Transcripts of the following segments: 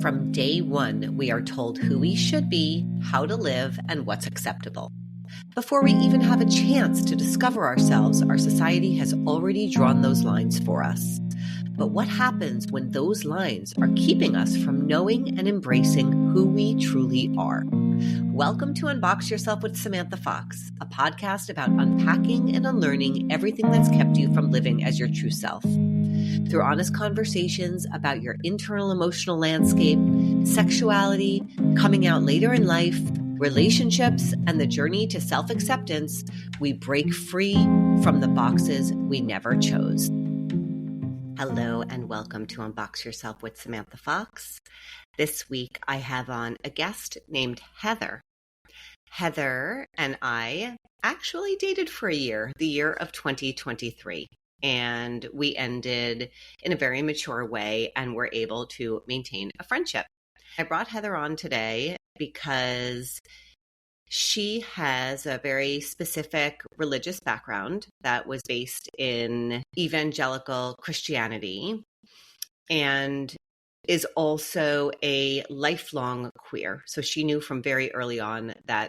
From day one, we are told who we should be, how to live, and what's acceptable. Before we even have a chance to discover ourselves, our society has already drawn those lines for us. But what happens when those lines are keeping us from knowing and embracing who we truly are? Welcome to Unbox Yourself with Samantha Fox, a podcast about unpacking and unlearning everything that's kept you from living as your true self. Through honest conversations about your internal emotional landscape, sexuality, coming out later in life, relationships, and the journey to self-acceptance, we break free from the boxes we never chose. Hello and welcome to Unbox Yourself with Samantha Fox. This week I have on a guest named Heather. Heather and I actually dated for a year, the year of 2023. And we ended in a very mature way and were able to maintain a friendship. I brought Heather on today because she has a very specific religious background that was based in evangelical Christianity and is also a lifelong queer. So she knew from very early on that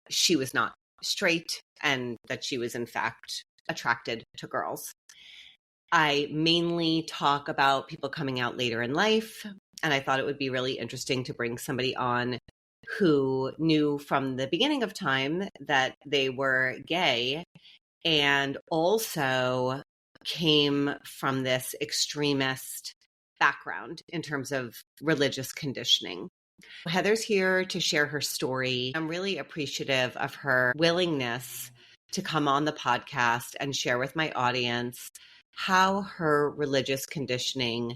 she was not straight and that she was in fact attracted to girls. I mainly talk about people coming out later in life, and I thought it would be really interesting to bring somebody on who knew from the beginning of time that they were gay and also came from this extremist background in terms of religious conditioning. Heather's here to share her story. I'm really appreciative of her willingness to come on the podcast and share with my audience how her religious conditioning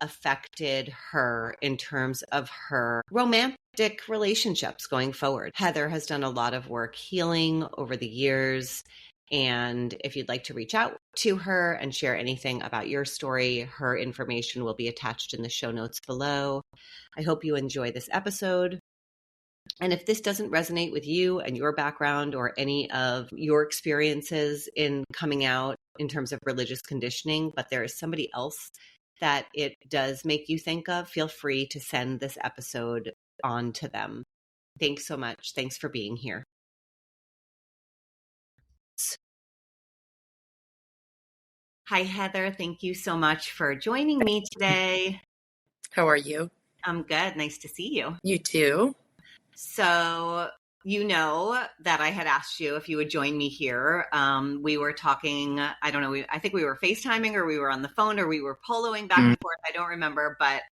affected her in terms of her romantic relationships going forward. Heather has done a lot of work healing over the years. And if you'd like to reach out to her and share anything about your story, her information will be attached in the show notes below. I hope you enjoy this episode. And if this doesn't resonate with you and your background or any of your experiences in coming out in terms of religious conditioning, but there is somebody else that it does make you think of, feel free to send this episode on to them. Thanks so much. Thanks for being here. Hi, Heather. Thank you so much for joining me today. How are you? I'm good. Nice to see you. You too. So, you know that I had asked you if you would join me here. We were talking, I don't know, I think we were FaceTiming or we were on the phone or we were poloing back and forth. I don't remember, but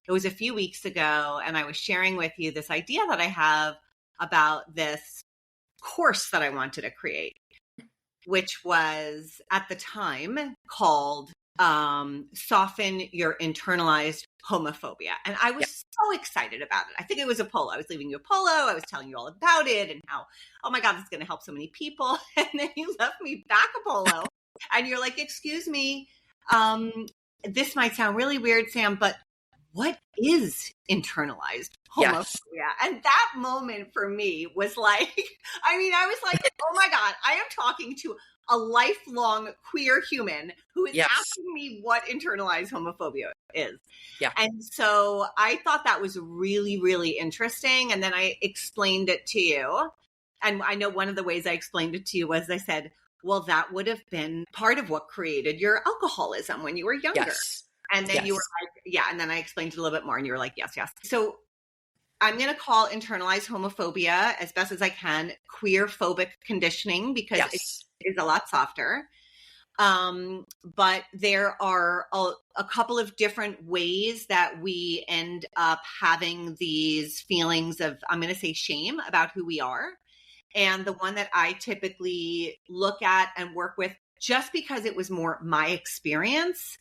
it was a few weeks ago and I was sharing with you this idea that I have about this course that I wanted to create, which was at the time called Soften Your Internalized Homophobia. And I was so excited about it. I think it was a polo. I was leaving you a polo. I was telling you all about it and how, oh my God, this is going to help so many people. And then you left me back a polo and you're like, excuse me, this might sound really weird, Sam, but what is internalized homophobia? Yes. And that moment for me was like, I mean, I was like, oh my God, I am talking to a lifelong queer human who is asking me what internalized homophobia is. Yeah. And so I thought that was really, really interesting. And then I explained it to you. And I know one of the ways I explained it to you was I said, well, that would have been part of what created your alcoholism when you were younger. Yes. And then you were like, yeah. And then I explained it a little bit more and you were like, yes, yes. So I'm going to call internalized homophobia as best as I can queerphobic conditioning because it is a lot softer. But there are a couple of different ways that we end up having these feelings of, I'm going to say shame about who we are. And the one that I typically look at and work with just because it was more my experience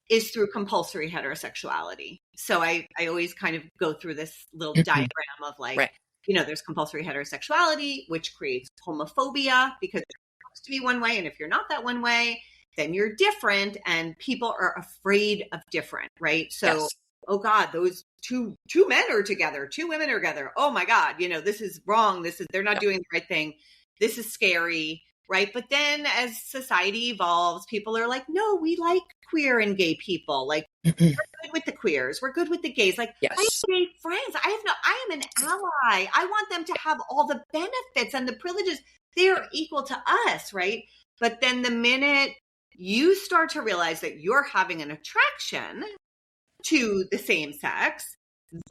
is through compulsory heterosexuality. So I always kind of go through this little diagram of like, you know, there's compulsory heterosexuality, which creates homophobia because it's supposed to be one way. And if you're not that one way, then you're different and people are afraid of different, right? So, oh God, those two men are together, two women are together. Oh my God, you know, this is wrong. They're not doing the right thing. This is scary. Right. But then as society evolves, people are like, no, we like queer and gay people. Like, we're good with the queers. We're good with the gays. Like, I Yes. have gay friends. I am an ally. I want them to have all the benefits and the privileges. They are equal to us, right? But then the minute you start to realize that you're having an attraction to the same sex, then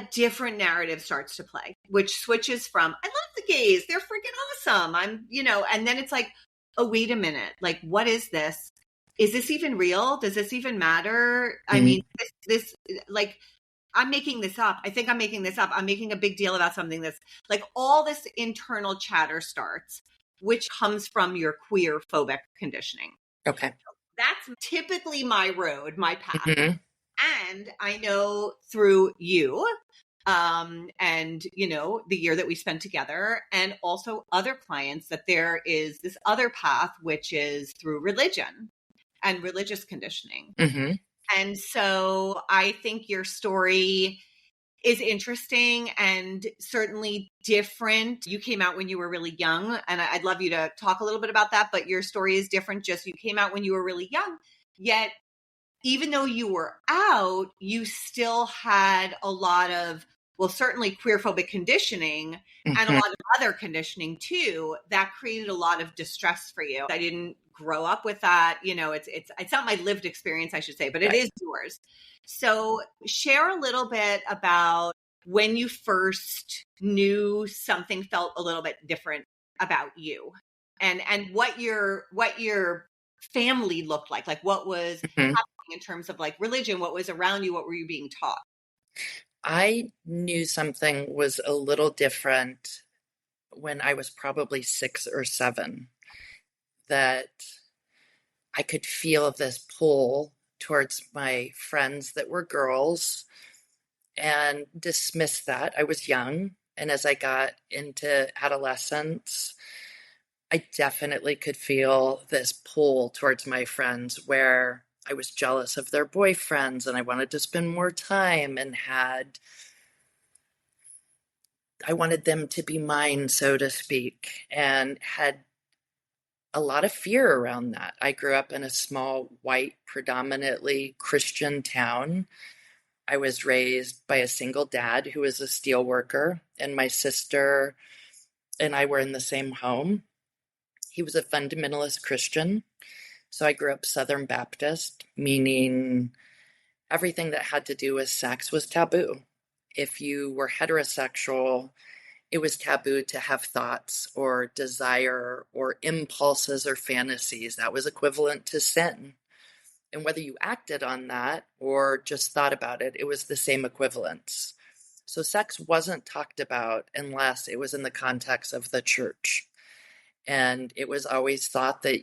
a different narrative starts to play, which switches from, I love the gays, they're freaking awesome. And then it's like, oh, wait a minute. Like, what is this? Is this even real? Does this even matter? I mean, this like, I'm making this up. I think I'm making this up. I'm making a big deal about something that's like all this internal chatter starts, which comes from your queer phobic conditioning. Okay. That's typically my road, my path. Mm-hmm. And I know through you, and the year that we spent together, and also other clients, that there is this other path, which is through religion and religious conditioning. Mm-hmm. And so I think your story is interesting and certainly different. You came out when you were really young, and I'd love you to talk a little bit about that, but your story is different. Just you came out when you were really young, yet even though you were out, you still had a lot of, well, certainly queerphobic conditioning and a lot of other conditioning too, that created a lot of distress for you. I didn't grow up with that. It's not my lived experience, I should say, but it is yours. So share a little bit about when you first knew something felt a little bit different about you, and what your family looked like what was happening in terms of like religion, what was around you, what were you being taught? I knew something was a little different when I was probably 6 or 7, that I could feel this pull towards my friends that were girls and dismiss that. I was young. And as I got into adolescence, I definitely could feel this pull towards my friends where I was jealous of their boyfriends and I wanted to spend more time and I wanted them to be mine, so to speak, and had a lot of fear around that. I grew up in a small, white, predominantly Christian town. I was raised by a single dad who was a steel worker, and my sister and I were in the same home. He was a fundamentalist Christian. So I grew up Southern Baptist, meaning everything that had to do with sex was taboo. If you were heterosexual, it was taboo to have thoughts or desire or impulses or fantasies. That was equivalent to sin. And whether you acted on that or just thought about it, it was the same equivalence. So sex wasn't talked about unless it was in the context of the church. And it was always thought that,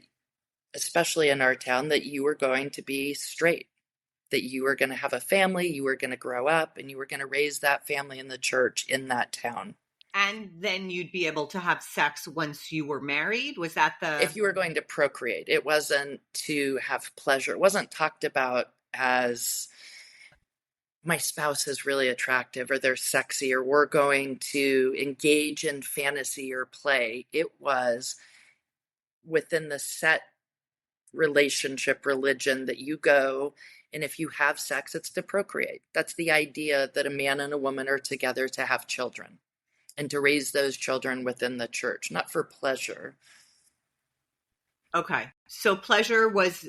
especially in our town, that you were going to be straight, that you were going to have a family, you were going to grow up, and you were going to raise that family in the church in that town. And then you'd be able to have sex once you were married? Was that if you were going to procreate, it wasn't to have pleasure. It wasn't talked about as my spouse is really attractive or they're sexy or we're going to engage in fantasy or play. It was within the set relationship religion that you go, and if you have sex, it's to procreate. That's the idea, that a man and a woman are together to have children and to raise those children within the church, not for pleasure. Okay. So pleasure was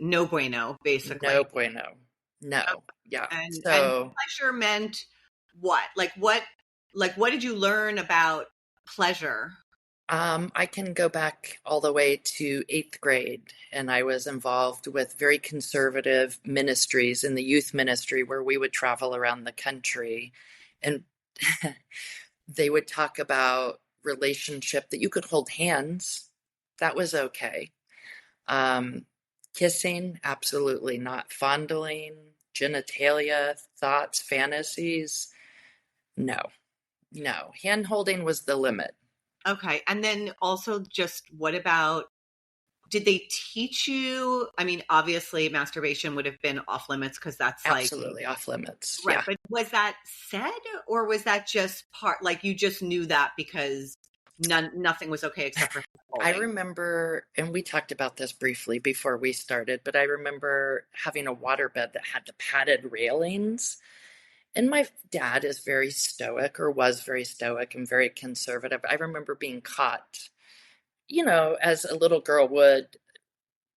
no bueno, basically. No bueno. No. Yeah. And So pleasure meant what? What did you learn about pleasure? I can go back all the way to 8th grade, and I was involved with very conservative ministries in the youth ministry where we would travel around the country, and they would talk about relationship, that you could hold hands. That was okay. Kissing, absolutely not. Fondling, genitalia, thoughts, fantasies, no. Hand holding was the limit. Okay. And then also just what about, did they teach you? I mean, obviously masturbation would have been off limits because that's absolutely off limits. Right. Yeah. But was that said, or was that just part, like you just knew that because nothing was okay except for I holding? remember, and we talked about this briefly before we started, but I remember having a waterbed that had the padded railings. And my dad is very stoic, or was very stoic and very conservative. I remember being caught, as a little girl would,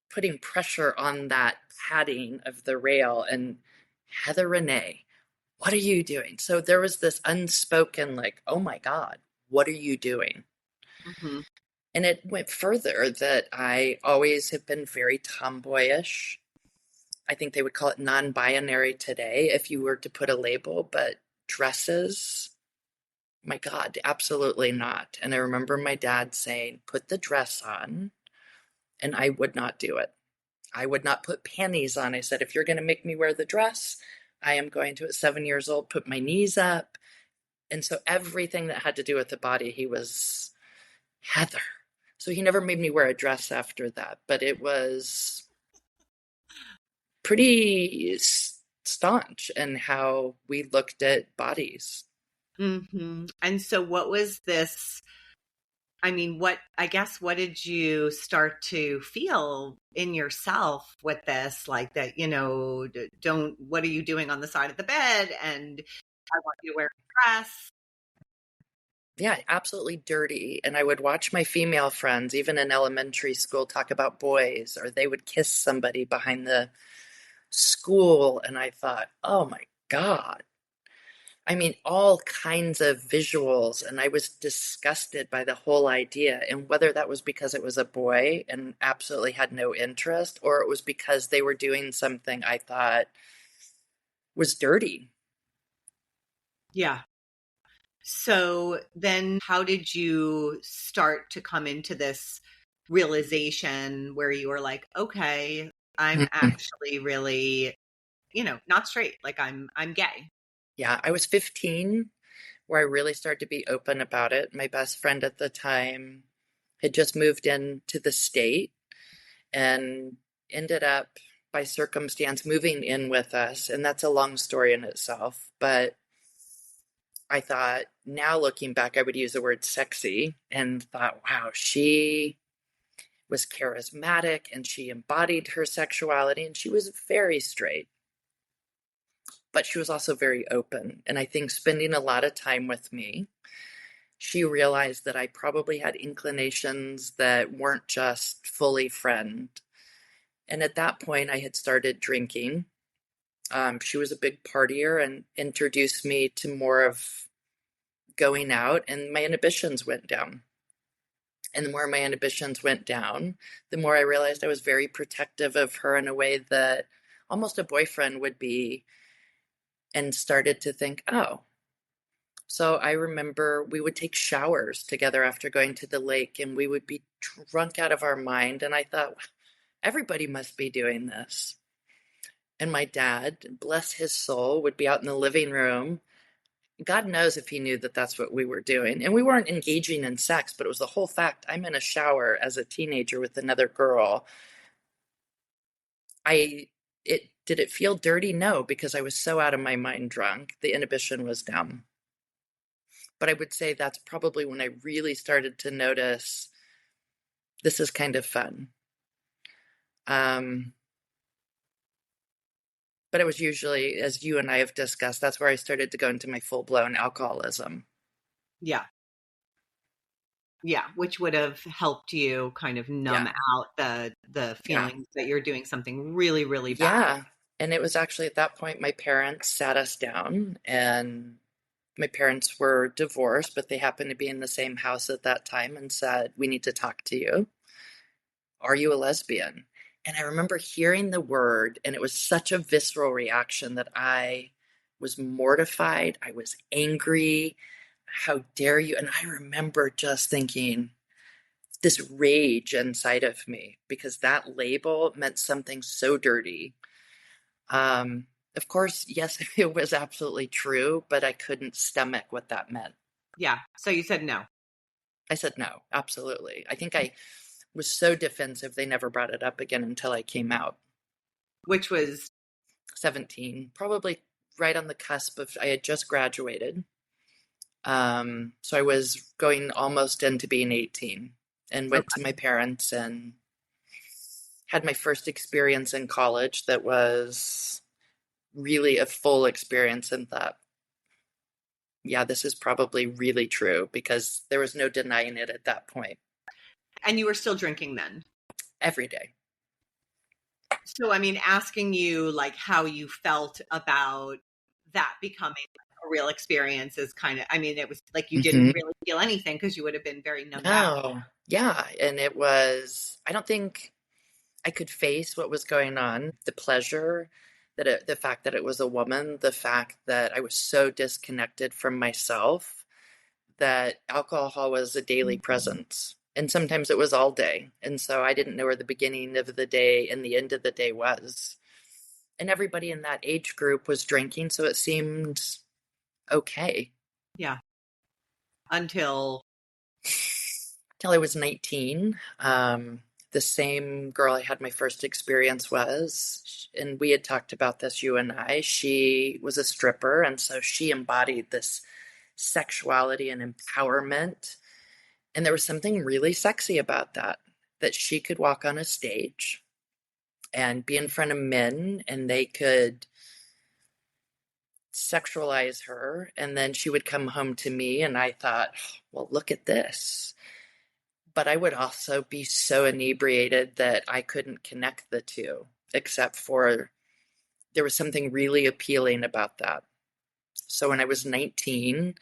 putting pressure on that padding of the rail. And Heather Renee, what are you doing? So there was this unspoken, like, oh my God, what are you doing? Hmm. And it went further that I always have been very tomboyish. I think they would call it non binary today if you were to put a label, but dresses, my God, absolutely not. And I remember my dad saying, put the dress on, and I would not do it. I would not put panties on. I said, if you're going to make me wear the dress, I am going to, at 7 years old, put my knees up. And so everything that had to do with the body, he was Heather. So he never made me wear a dress after that, but it was pretty staunch in how we looked at bodies. And so what was this? I mean, what did you start to feel in yourself with this? Like that, what are you doing on the side of the bed? And I want you to wear a dress. Yeah, absolutely dirty. And I would watch my female friends, even in elementary school, talk about boys, or they would kiss somebody behind the school. And I thought, oh my God. I mean, all kinds of visuals. And I was disgusted by the whole idea. And whether that was because it was a boy and absolutely had no interest, or it was because they were doing something I thought was dirty. Yeah. So then how did you start to come into this realization where you were like, okay, I'm actually really, not straight. Like I'm gay. Yeah, I was 15 where I really started to be open about it. My best friend at the time had just moved into the state and ended up, by circumstance, moving in with us. And that's a long story in itself. But I thought, now looking back, I would use the word sexy, and thought, wow, she was charismatic and she embodied her sexuality, and she was very straight, but she was also very open. And I think spending a lot of time with me, she realized that I probably had inclinations that weren't just fully friend. And at that point, I had started drinking. She was a big partier and introduced me to more of going out, and my inhibitions went down. And the more my inhibitions went down, the more I realized I was very protective of her in a way that almost a boyfriend would be, and started to think, oh. So I remember we would take showers together after going to the lake, and we would be drunk out of our mind. And I thought, everybody must be doing this. And my dad, bless his soul, would be out in the living room. God knows if he knew that that's what we were doing. And we weren't engaging in sex, but it was the whole fact I'm in a shower as a teenager with another girl. Did it feel dirty? No, because I was so out of my mind drunk. The inhibition was down. But I would say that's probably when I really started to notice this is kind of fun. Um, but it was usually, as you and I have discussed, that's where I started to go into my full blown alcoholism. Yeah. Yeah, which would have helped you kind of numb Yeah. out the Yeah. feelings that you're doing something really, really bad. Yeah. And it was actually at that point my parents sat us down, and my parents were divorced, but they happened to be in the same house at that time, and said, we need to talk to you. Are you a lesbian? And I remember hearing the word, and it was such a visceral reaction that I was mortified. I was angry. How dare you? And I remember just thinking this rage inside of me, because that label meant something so dirty. Um, of course, yes, it was absolutely true, but I couldn't stomach what that meant. Yeah. So you said no, I said no, absolutely. I think I was so defensive, they never brought it up again until I came out. which was 17, probably right on the cusp of, I had just graduated. So I was going almost into being 18. and went to my parents and had my first experience in college that was really a full experience, and thought, yeah, this is probably really true, because there was no denying it at that point. And you were still drinking then? Every day. So, I mean, asking you like how you felt about that becoming a real experience is kind of, I mean, it was like you didn't really feel anything because you would have been very numbed out. No, yeah. And it was, I don't think I could face what was going on. The pleasure the fact that it was a woman, the fact that I was so disconnected from myself, that alcohol was a daily presence. And sometimes it was all day. And so I didn't know where the beginning of the day and the end of the day was. And everybody in that age group was drinking, so it seemed okay. Yeah. Until I was 19. The same girl I had my first experience was, and we had talked about this, you and I, she was a stripper, and so she embodied this sexuality and empowerment. And there was something really sexy about that she could walk on a stage and be in front of men, and they could sexualize her, and then she would come home to me, and I thought, well, look at this. But I would also be so inebriated that I couldn't connect the two, except for there was something really appealing about that. So when I was 19,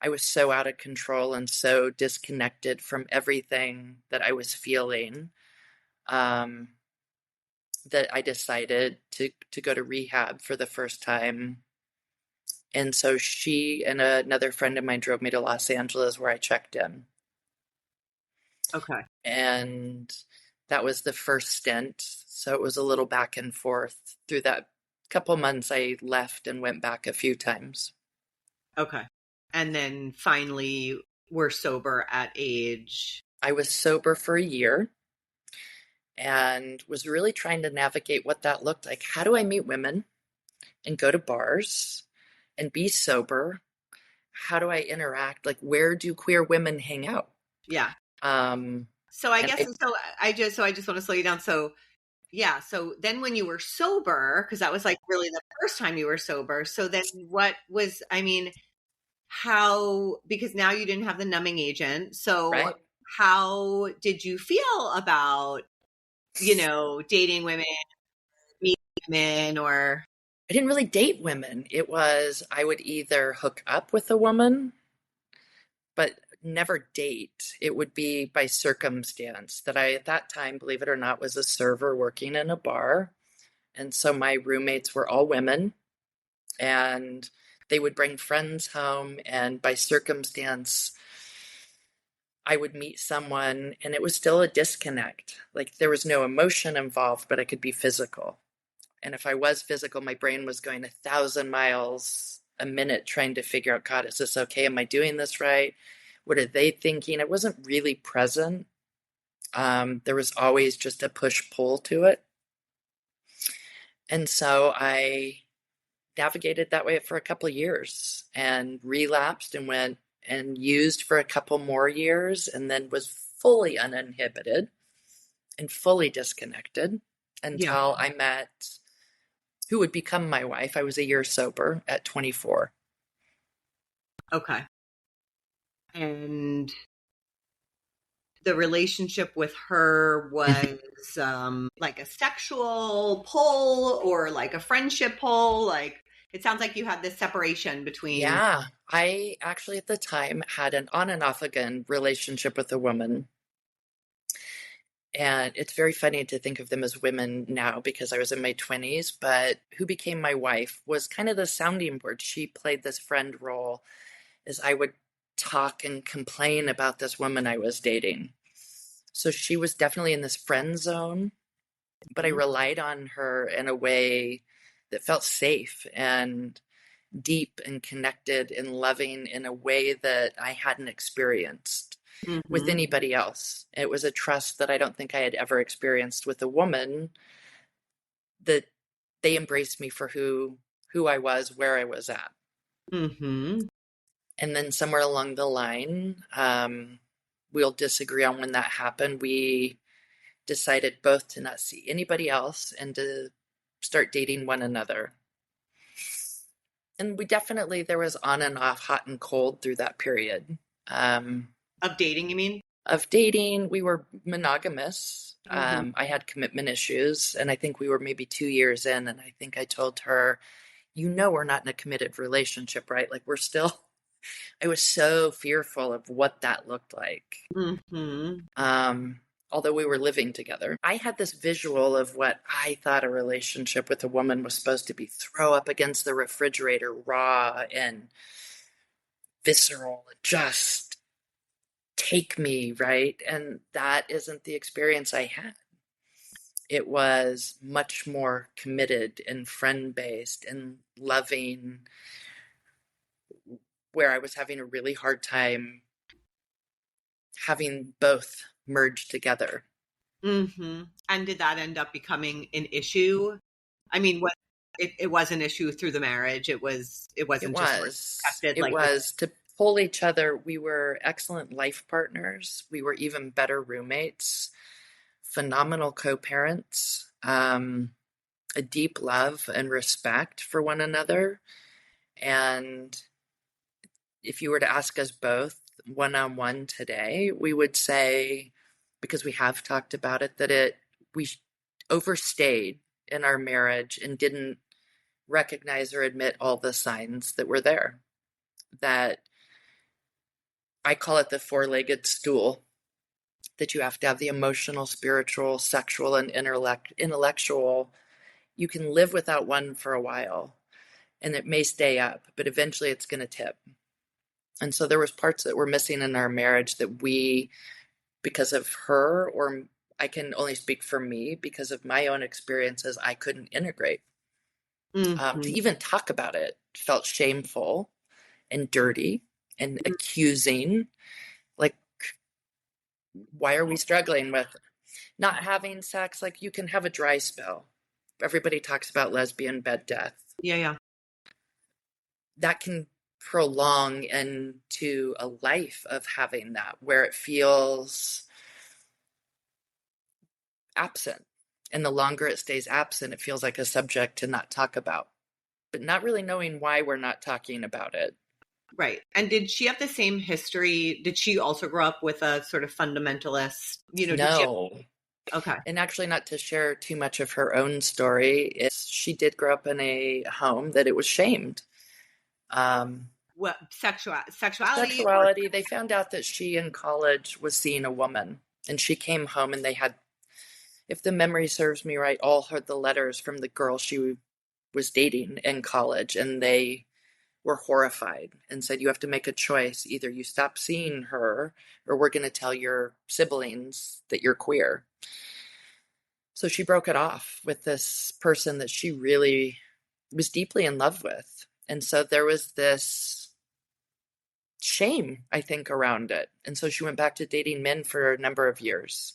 I was so out of control and so disconnected from everything that I was feeling, that I decided to go to rehab for the first time. And so she and another friend of mine drove me to Los Angeles, where I checked in. okay. And that was the first stint. So it was a little back and forth. Through that couple months, I left and went back a few times. Okay. And then finally we're sober at age. I was sober for a year and was really trying to navigate what that looked like. How do I meet women and go to bars and be sober? How do I interact? Like, where do queer women hang out? Yeah. Um, So I guess, so I just want to slow you down. So yeah. So then when you were sober, because that was like really the first time you were sober. So then what was, I mean, how, because now you didn't have the numbing agent. So right? how did you feel about, dating women, meeting women, or? I didn't really date women. It was, I would either hook up with a woman, but never date. It would be by circumstance. That I, at that time, believe it or not, was a server working in a bar. And so my roommates were all women, and they would bring friends home. And by circumstance, I would meet someone, and it was still a disconnect. Like, there was no emotion involved, but I could be physical. And if I was physical, my brain was going 1,000 miles a minute trying to figure out, God, is this okay? Am I doing this right? What are they thinking? I wasn't really present. There was always just a push-pull to it. And so I navigated that way for a couple of years and relapsed and went and used for a couple more years, and then was fully uninhibited and fully disconnected until I met who would become my wife. I was a year sober at 24. Okay. And the relationship with her was like a sexual pull or like a friendship pull? Like, it sounds like you had this separation between. Yeah, I actually at the time had an on and off again relationship with a woman. And it's very funny to think of them as women now because I was in my 20s, but who became my wife was kind of the sounding board. She played this friend role as I would talk and complain about this woman I was dating. So she was definitely in this friend zone, but I relied on her in a way that felt safe and deep and connected and loving in a way that I hadn't experienced with anybody else. It was a trust that I don't think I had ever experienced with a woman, that they embraced me for who I was, where I was at. Mm-hmm. And then somewhere along the line, we'll disagree on when that happened. We decided both to not see anybody else and to start dating one another. And there was on and off, hot and cold through that period. Of dating, you mean? Of dating, we were monogamous. Mm-hmm. I had commitment issues, and I think we were maybe 2 years in, and I think I told her, we're not in a committed relationship, right? Like I was so fearful of what that looked like. Mm-hmm. Although we were living together, I had this visual of what I thought a relationship with a woman was supposed to be: throw up against the refrigerator, raw and visceral, just take me, right? And that isn't the experience I had. It was much more committed and friend-based and loving, where I was having a really hard time having both merged together. Mm-hmm. And did that end up becoming an issue? I mean, it was an issue through the marriage. It wasn't just sort of accepted It like this. was to pull each other. We were excellent life partners. We were even better roommates, phenomenal co-parents, a deep love and respect for one another. And if you were to ask us both one-on-one today, we would say, because we have talked about it, that we overstayed in our marriage and didn't recognize or admit all the signs that were there. That I call it the four-legged stool, that you have to have the emotional, spiritual, sexual, and intellectual. You can live without one for a while, and it may stay up, but eventually it's going to tip. And so there was parts that were missing in our marriage that we, because of her, or I can only speak for me, because of my own experiences, I couldn't integrate. Mm-hmm. To even talk about it felt shameful and dirty and accusing. Like, why are we struggling with not having sex? Like, you can have a dry spell. Everybody talks about lesbian bed death. Yeah. That can prolong into a life of having that, where it feels absent. And the longer it stays absent, it feels like a subject to not talk about, but not really knowing why we're not talking about it. Right. And did she have the same history? Did she also grow up with a sort of fundamentalist, No. Okay. And actually, not to share too much of her own story, she did grow up in a home that it was shamed. What sexuality Sexuality. They found out that she in college was seeing a woman, and she came home and they had, if the memory serves me right, all the letters from the girl she was dating in college, and they were horrified and said, you have to make a choice. Either you stop seeing her, or we're going to tell your siblings that you're queer. So she broke it off with this person that she really was deeply in love with. And so there was this shame, I think, around it. And so she went back to dating men for a number of years.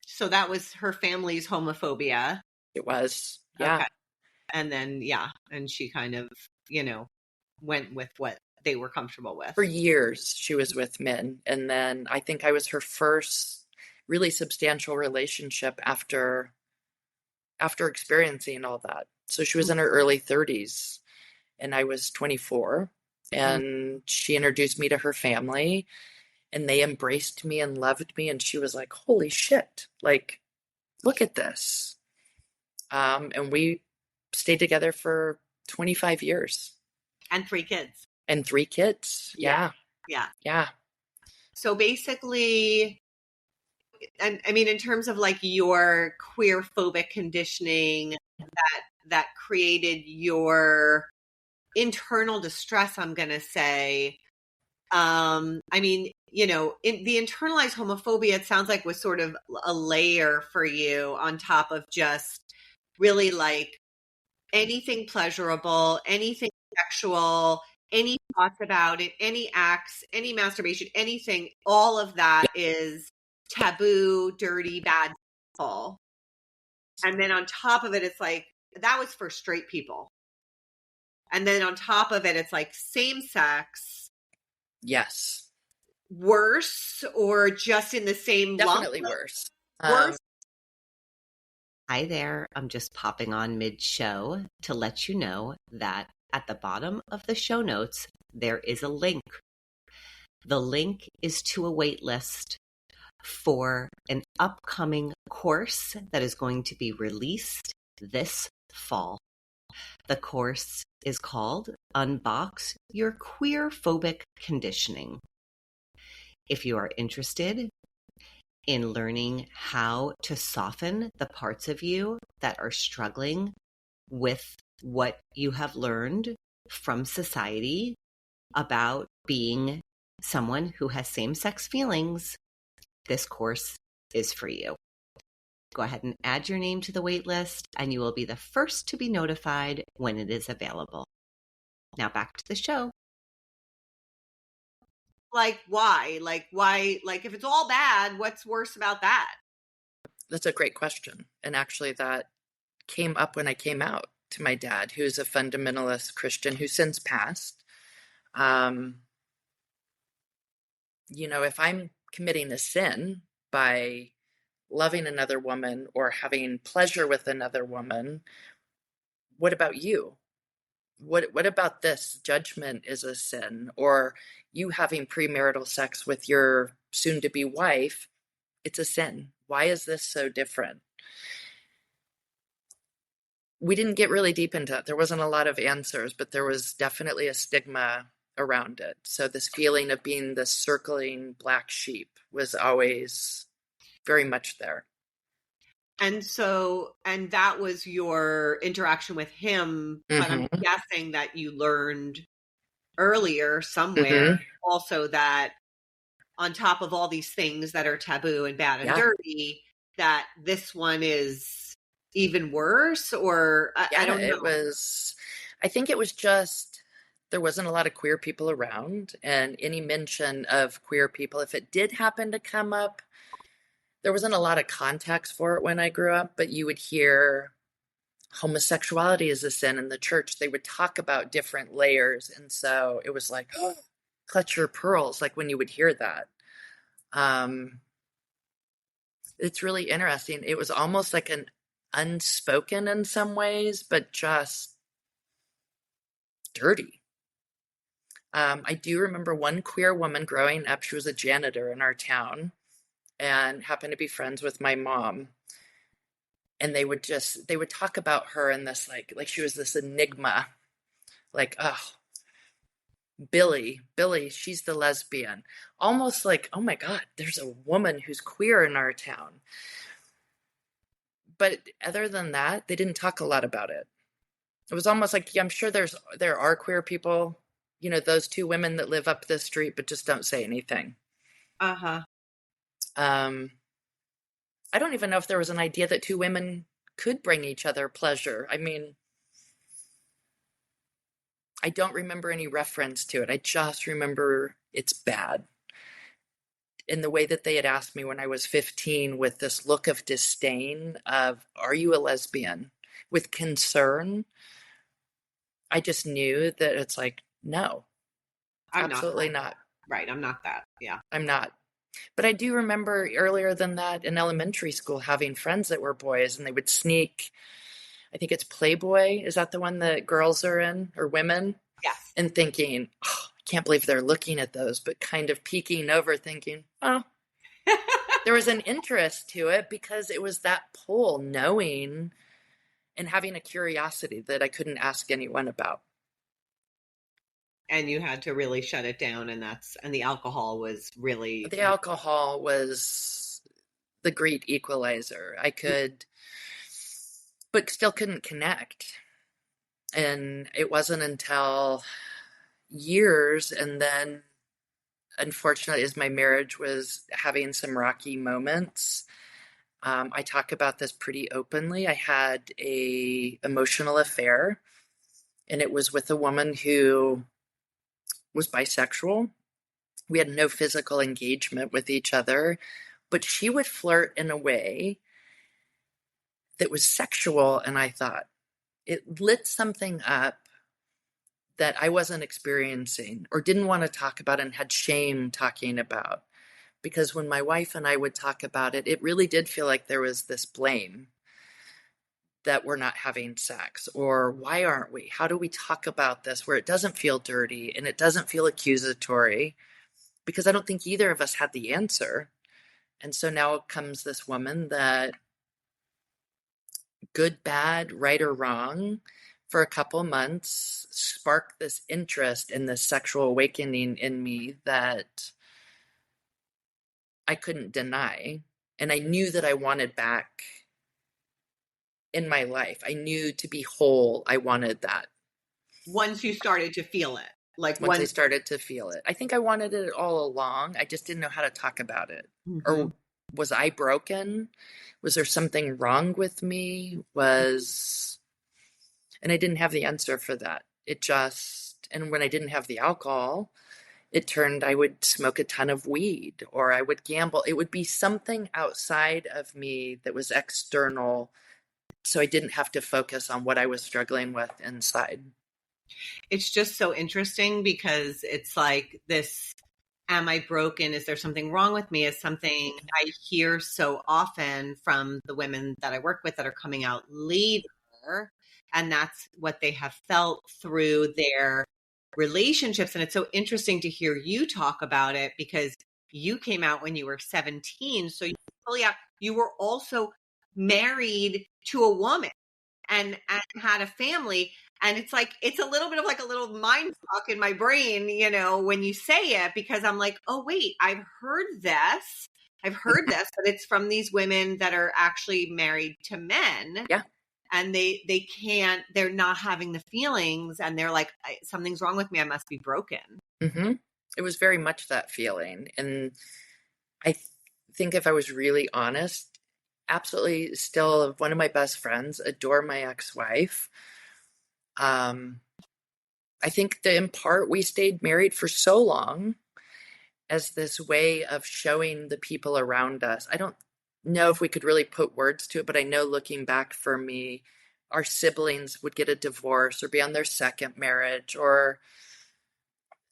So that was her family's homophobia. It was, yeah. Okay. And then, and she kind of, went with what they were comfortable with. For years, she was with men. And then I think I was her first really substantial relationship after experiencing all that. So she was in her early 30s and I was 24, and she introduced me to her family, and they embraced me and loved me. And she was like, holy shit, like, look at this. And we stayed together for 25 years. And 3 kids. And 3 kids. Yeah. So basically, and I mean, in terms of like your queerphobic conditioning that created your internal distress, I'm going to say, I mean, in the internalized homophobia, it sounds like was sort of a layer for you on top of just really like anything pleasurable, anything sexual, any thoughts about it, any acts, any masturbation, anything, all of that is taboo, dirty, bad, awful. And then on top of it, it's like, that was for straight people. And then on top of it, it's like same sex. Yes. worse or just in the same lump? Definitely worse. Worse. Hi there. I'm just popping on mid-show to let you know that at the bottom of the show notes, there is a link. The link is to a wait list for an upcoming course that is going to be released this fall. The course is called Unbox Your Queerphobic Conditioning. If you are interested in learning how to soften the parts of you that are struggling with what you have learned from society about being someone who has same-sex feelings, this course is for you. Go ahead and add your name to the wait list, and you will be the first to be notified when it is available. Now back to the show. Like, why? Like, if it's all bad, what's worse about that? That's a great question. And actually, that came up when I came out to my dad, who's a fundamentalist Christian who since passed. If I'm committing a sin by loving another woman or having pleasure with another woman, what about you? What about this? Judgment is a sin. Or you having premarital sex with your soon-to-be wife, it's a sin. Why is this so different? We didn't get really deep into it. There wasn't a lot of answers, but there was definitely a stigma around it. So this feeling of being the circling black sheep was always very much there. And that was your interaction with him, but I'm guessing that you learned earlier somewhere also that on top of all these things that are taboo and bad and dirty, that this one is even worse, or I don't know. I think it was just, there wasn't a lot of queer people around, and any mention of queer people, if it did happen to come up, there wasn't a lot of context for it when I grew up, but you would hear homosexuality is a sin in the church. They would talk about different layers. And so it was like, oh, clutch your pearls, like when you would hear that. It's really interesting. It was almost like an unspoken in some ways, but just dirty. I do remember one queer woman growing up. She was a janitor in our town and happened to be friends with my mom. And they would talk about her in this like she was this enigma, like, oh, Billy, she's the lesbian. Almost like, oh my God, there's a woman who's queer in our town. But other than that, they didn't talk a lot about it. It was almost like, yeah, I'm sure there are queer people, those two women that live up this street, but just don't say anything. I don't even know if there was an idea that two women could bring each other pleasure. I mean, I don't remember any reference to it. I just remember it's bad. In the way that they had asked me when I was 15 with this look of disdain of, are you a lesbian? With concern. I just knew that it's like, no, I'm absolutely not. Right. I'm not that. Yeah. I'm not. But I do remember earlier than that in elementary school having friends that were boys and they would sneak, I think it's Playboy. Is that the one that girls are in, or women? Yes. And thinking, oh, I can't believe they're looking at those, but kind of peeking over thinking, oh, there was an interest to it because it was that pull, knowing and having a curiosity that I couldn't ask anyone about. And you had to really shut it down, and the alcohol was really... The alcohol was the great equalizer. I could, but still couldn't connect. And it wasn't until years, and then unfortunately, as my marriage was having some rocky moments, I talk about this pretty openly. I had a emotional affair, and it was with a woman who was bisexual. We had no physical engagement with each other, but she would flirt in a way that was sexual, and I thought it lit something up that I wasn't experiencing or didn't want to talk about and had shame talking about. Because when my wife and I would talk about it, it really did feel like there was this blame that we're not having sex, or why aren't we? How do we talk about this where it doesn't feel dirty and it doesn't feel accusatory? Because I don't think either of us had the answer. And so now comes this woman that, good, bad, right or wrong, for a couple months, sparked this interest in this sexual awakening in me that I couldn't deny. And I knew that I wanted back in my life. I knew to be whole, I wanted that. Once you started to feel it, like once I started to feel it. I think I wanted it all along. I just didn't know how to talk about it. Mm-hmm. Or was I broken? Was there something wrong with me? And I didn't have the answer for that. And when I didn't have the alcohol, it turned, I would smoke a ton of weed or I would gamble. It would be something outside of me that was external. So I didn't have to focus on what I was struggling with inside. It's just so interesting because it's like this, am I broken? Is there something wrong with me? Is something I hear so often from the women that I work with that are coming out later. And that's what they have felt through their relationships. And it's so interesting to hear you talk about it because you came out when you were 17. So you were also married to a woman and had a family. And it's like, it's a little bit of like a little mind fuck in my brain, you know, when you say it, because I'm like, oh, wait, I've heard this, but it's from these women that are actually married to men. Yeah. And they're not having the feelings and they're like, something's wrong with me. I must be broken. Mm-hmm. It was very much that feeling. And I think if I was really honest, absolutely still one of my best friends, adore my ex-wife. I think that in part we stayed married for so long as this way of showing the people around us. I don't know if we could really put words to it, but I know looking back for me, our siblings would get a divorce or be on their second marriage or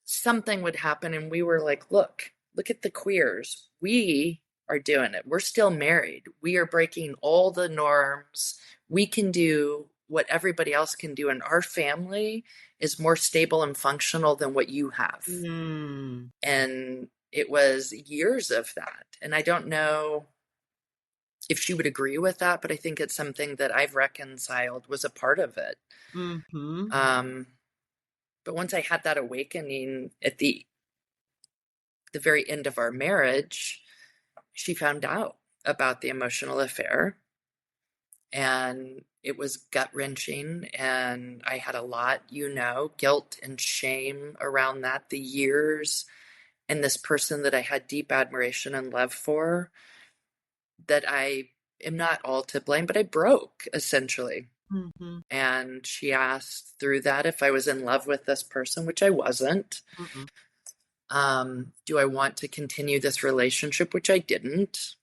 something would happen. And we were like, look at the queers. We are doing it. We're still married. We are breaking all the norms. We can do what everybody else can do. And our family is more stable and functional than what you have. Mm. And it was years of that. And I don't know if she would agree with that, but I think it's something that I've reconciled was a part of it. Mm-hmm. But once I had that awakening at the very end of our marriage, she found out about the emotional affair. And it was gut-wrenching. And I had a lot, guilt and shame around that, the years, and this person that I had deep admiration and love for, that I am not all to blame, but I broke, essentially. Mm-hmm. And she asked through that if I was in love with this person, which I wasn't. Do I want to continue this relationship, which I didn't.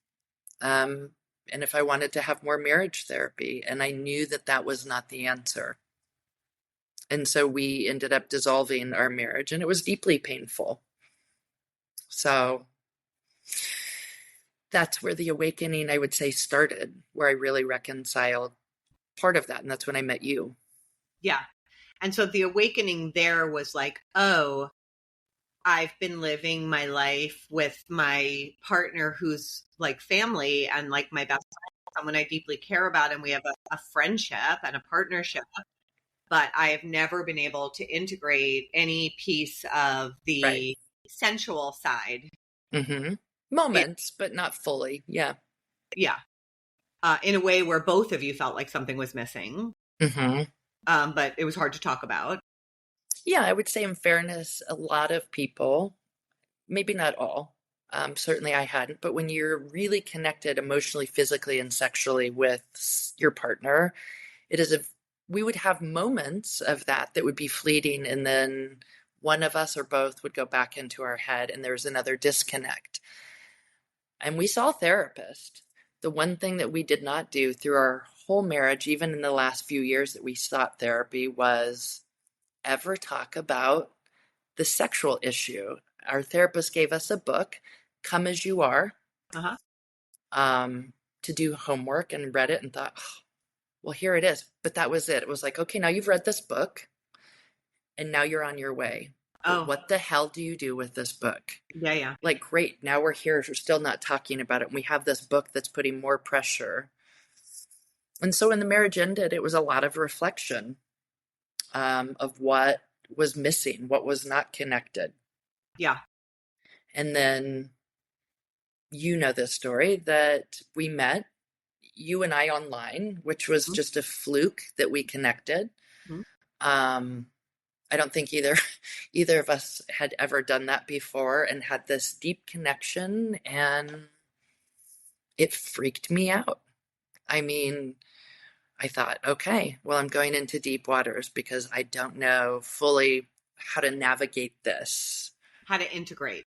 And if I wanted to have more marriage therapy. And I knew that that was not the answer. And so we ended up dissolving our marriage, and it was deeply painful. So that's where the awakening, I would say, started, where I really reconciled part of that. And that's when I met you. Yeah. And so the awakening there was like, oh, I've been living my life with my partner who's like family and like my best friend, someone I deeply care about. And we have a friendship and a partnership. But I have never been able to integrate any piece of the sensual side. Mm-hmm. Moments, but not fully. Yeah. Yeah. In a way where both of you felt like something was missing. Mm-hmm. But it was hard to talk about. Yeah, I would say in fairness, a lot of people, maybe not all, certainly I hadn't, but when you're really connected emotionally, physically, and sexually with your partner, we would have moments of that would be fleeting, and then one of us or both would go back into our head and there's another disconnect. And we saw a therapist. The one thing that we did not do through our whole marriage, even in the last few years that we sought therapy, was ever talk about the sexual issue. Our therapist gave us a book, Come As You Are, Uh-huh. to do homework, and read it and thought, oh, well, here it is. But that was it. It was like, okay, now you've read this book and now you're on your way. But Oh, what the hell do you do with this book? yeah, yeah. Like, great, now we're here. We're still not talking about it. And we have this book that's putting more pressure. And so when the marriage ended, it was a lot of reflection of what was missing, what was not connected. Yeah. And then you know this story that we met, you and I online, which was Mhm. just a fluke that we connected. Mhm. Um, I don't think either of us had ever done that before and had this deep connection, and it freaked me out. I mean, I thought, okay, well, I'm going into deep waters because I don't know fully how to navigate this, How to integrate.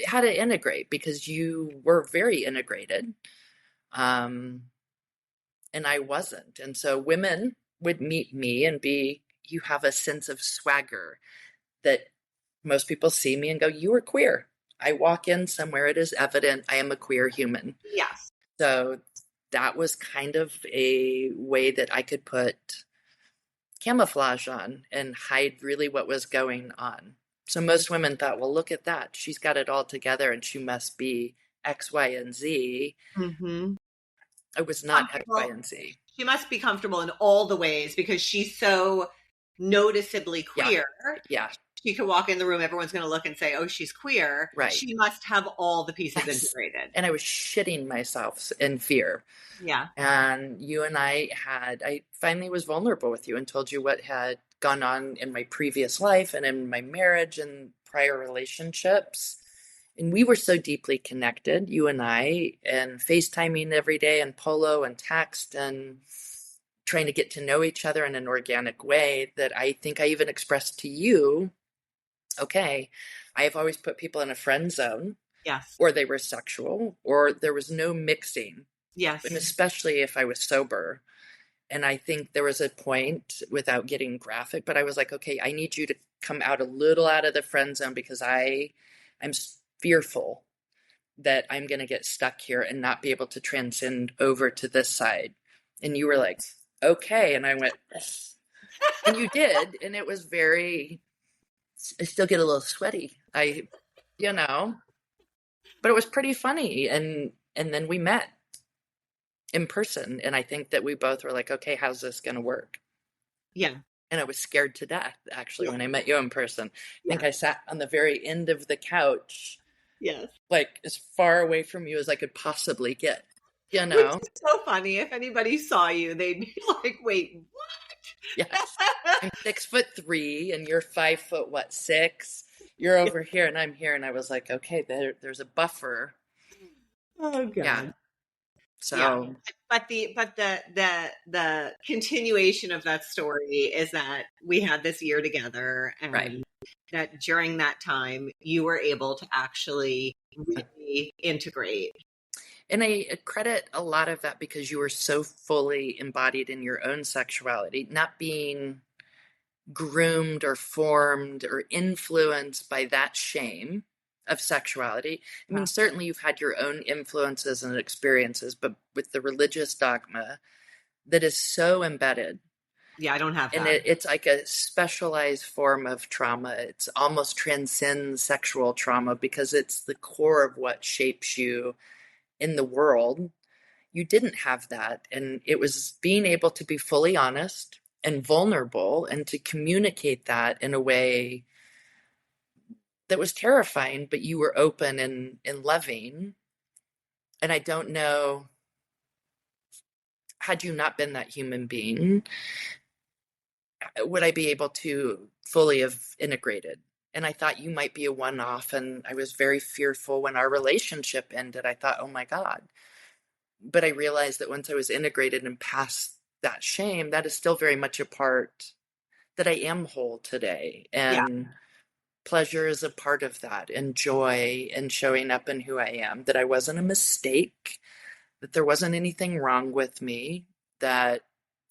how to integrate, because you were very integrated. Um, and I wasn't. And so women would meet me and be, you have a sense of swagger that most people see me and go, you are queer. I walk in somewhere, it is evident I am a queer human. Yes. So that was kind of a way that I could put camouflage on and hide really what was going on. So most women thought, well, look at that. She's got it all together and she must be X, Y, and Z. Mm-hmm. I was not X, Y, Comfortable. and Z. She must be comfortable in all the ways because she's so noticeably Yeah. queer. Yeah. She could walk in the room, everyone's going to look and say, oh, she's queer. Right. She must have all the pieces Yes. integrated. And I was shitting myself in fear. Yeah. And you and I finally was vulnerable with you and told you what had gone on in my previous life and in my marriage and prior relationships. And we were so deeply connected, you and I, and FaceTiming every day and polo and text and trying to get to know each other in an organic way, that I think I even expressed to you, okay, I have always put people in a friend zone. Yes. Or they were sexual, or there was no mixing. Yes. And especially if I was sober. And I think there was a point, without getting graphic, but I was like, okay, I need you to come out a little out of the friend zone because I'm fearful that I'm going to get stuck here and not be able to transcend over to this side. And you were like, okay. And I went, and you did. And it was I still get a little sweaty. You know, but it was pretty funny. And then we met in person. And I think that we both were like, okay, how's this going to work? Yeah. And I was scared to death, actually, when I met you in person. I think Yeah. I sat on the very end of the couch, Yes. like as far away from you as I could possibly get, you Which know? is so funny. If anybody saw you, they'd be like, wait, Yes. what? I'm 6'3" and you're 5', what, 6? You're over here and I'm here. And I was like, okay, there's a buffer. Oh Yeah. God. Yeah. So, But the continuation of that story is that we had this year together, and right. that during that time you were able to actually really integrate. And I credit a lot of that because you were so fully embodied in your own sexuality, not being groomed or formed or influenced by that shame of sexuality. I mean, certainly you've had your own influences and experiences, but with the religious dogma that is so embedded. Yeah, I don't have And that. it's like a specialized form of trauma. It's almost transcends sexual trauma because it's the core of what shapes you in the world. You didn't have that. And it was being able to be fully honest and vulnerable and to communicate that in a way that was terrifying, but you were open and loving. And I don't know, had you not been that human being, would I be able to fully have integrated? And I thought you might be a one off. And I was very fearful when our relationship ended. I thought, oh my God. But I realized that once I was integrated and past that shame, that is still very much a part that I am whole today. Yeah. And pleasure is a part of that, and joy and showing up in who I am, that I wasn't a mistake, that there wasn't anything wrong with me, that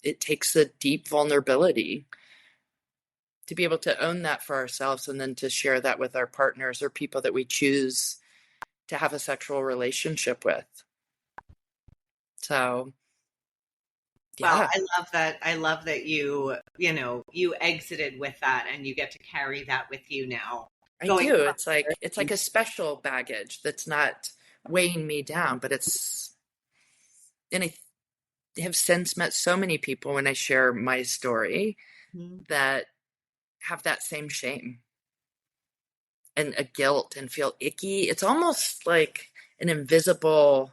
it takes a deep vulnerability to be able to own that for ourselves and then to share that with our partners or people that we choose to have a sexual relationship with. So, Well, yeah, I love that. I love that you exited with that and you get to carry that with you now. I Going do. from It's like a special baggage that's not weighing me down, but and I have since met so many people when I share my story Mhm. that have that same shame and a guilt and feel icky. It's almost like an invisible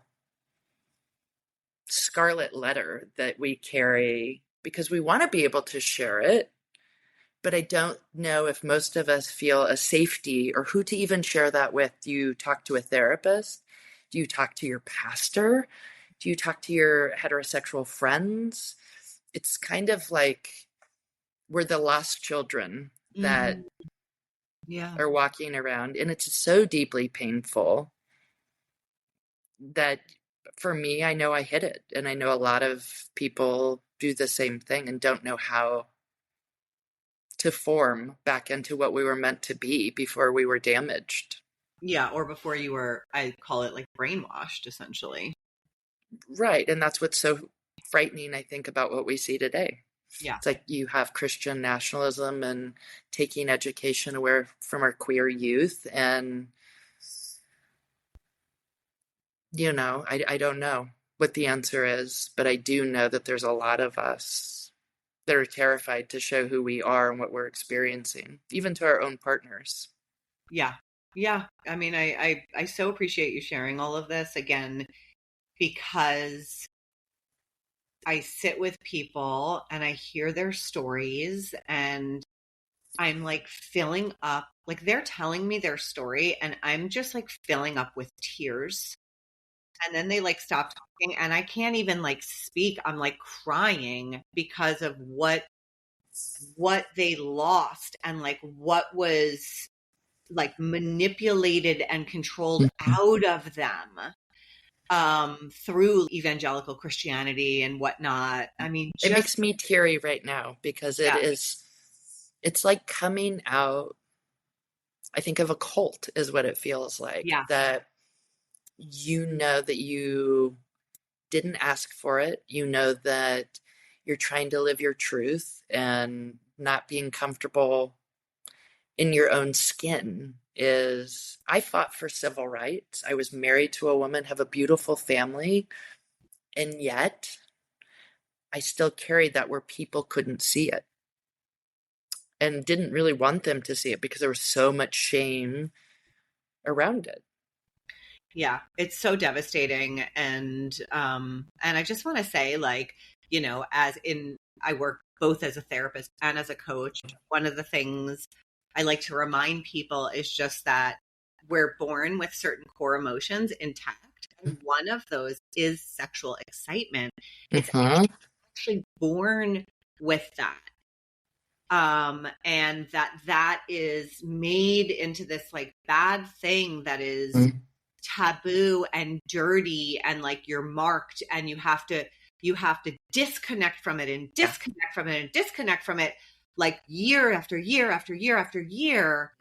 scarlet letter that we carry because we want to be able to share it. But I don't know if most of us feel a safety or who to even share that with. Do you talk to a therapist? Do you talk to your pastor? Do you talk to your heterosexual friends? It's kind of like we're the lost children that Mhm. Yeah. are walking around, and it's so deeply painful that for me, I know I hid it, and I know a lot of people do the same thing and don't know how to form back into what we were meant to be before we were damaged. Yeah, or before you were, I call it like brainwashed, essentially. Right. And that's what's so frightening, I think, about what we see today. Yeah. It's like you have Christian nationalism and taking education away from our queer youth. And, I don't know what the answer is, but I do know that there's a lot of us that are terrified to show who we are and what we're experiencing, even to our own partners. Yeah. Yeah. I mean, I so appreciate you sharing all of this again because I sit with people and I hear their stories and I'm like filling up, like they're telling me their story and I'm just like filling up with tears. And then they like stop talking and I can't even like speak. I'm like crying because of what they lost and like what was like manipulated and controlled Mhm. out of them through evangelical Christianity and whatnot. I mean, It just makes me teary right now because yeah, it's like coming out. I think of a cult is what it feels like, yeah, that you know that you didn't ask for it. You know that you're trying to live your truth and not being comfortable in your own skin is. I fought for civil rights. I was married to a woman, have a beautiful family, and yet I still carried that where people couldn't see it and didn't really want them to see it because there was so much shame around it. yeah. It's so devastating, and I just want to say, like, as in I work both as a therapist and as a coach. One of the things I like to remind people is just that we're born with certain core emotions intact, and one of those is sexual excitement. It's Mm-hmm. actually born with that, and that is made into this like bad thing that is taboo and dirty and like you're marked and you have to disconnect from it and Yeah. disconnect from it and disconnect from it like year after year after year after year.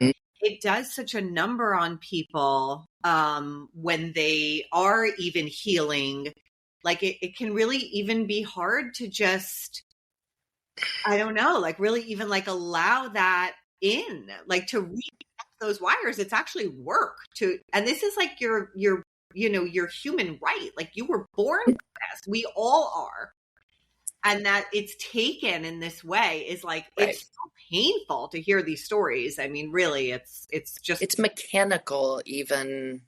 It does such a number on people when they are even healing. Like it can really even be hard to just, I don't know, like really even like allow that in, like to reconnect those wires. It's actually work to, and this is like your human right. Like you were born with this. We all are. And that it's taken in this way is like, Right. it's so painful to hear these stories. I mean, really, it's just, It's mechanical, even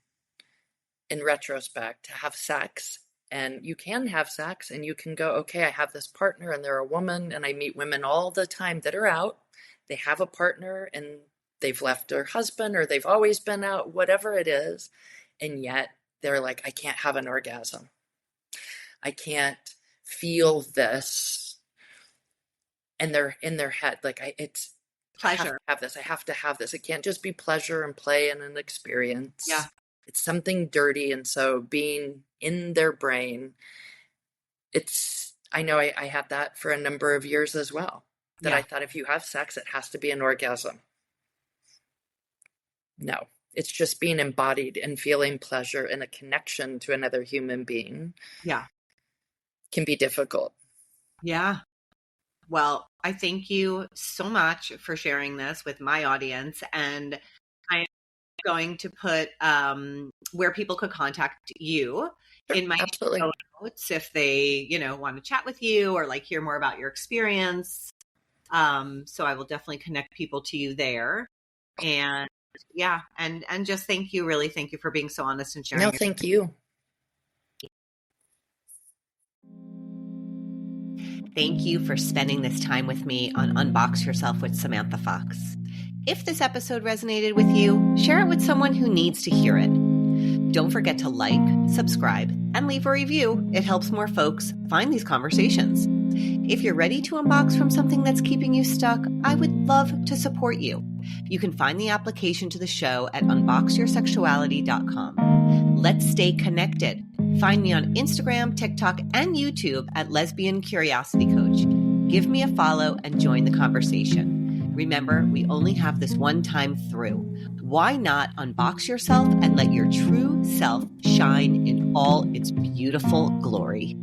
in retrospect, to have sex. And you can have sex and you can go, okay, I have this partner and they're a woman. And I meet women all the time that are out. They have a partner and they've left their husband or they've always been out, whatever it is. And yet they're like, I can't have an orgasm. I can't feel this. And they're in their head, like, I have to pleasure. have this. I have to have this. It can't just be pleasure and play and an Yeah. experience. It's something dirty. And so being in their brain, I know I had that for a number of years as well. that I thought if you have sex, it has to be an orgasm. No, it's just being embodied and feeling pleasure and a connection to another human being. Yeah. Can be difficult. Yeah. Well, I thank you so much for sharing this with my audience. And I'm going to put where people could contact you in my Absolutely. notes if they, want to chat with you or like hear more about your experience. So I will definitely connect people to you there. And yeah, and just thank you for being so honest and sharing. No, thank you. Thank you for spending this time with me on Unbox Yourself with Samantha Fox. If this episode resonated with you, share it with someone who needs to hear it. Don't forget to like, subscribe, and leave a review. It helps more folks find these conversations. If you're ready to unbox from something that's keeping you stuck, I would love to support you. You can find the application to the show at unboxyoursexuality.com. Let's stay connected. Find me on Instagram, TikTok, and YouTube at Lesbian Curiosity Coach. Give me a follow and join the conversation. Remember, we only have this one time through. Why not unbox yourself and let your true self shine in all its beautiful glory?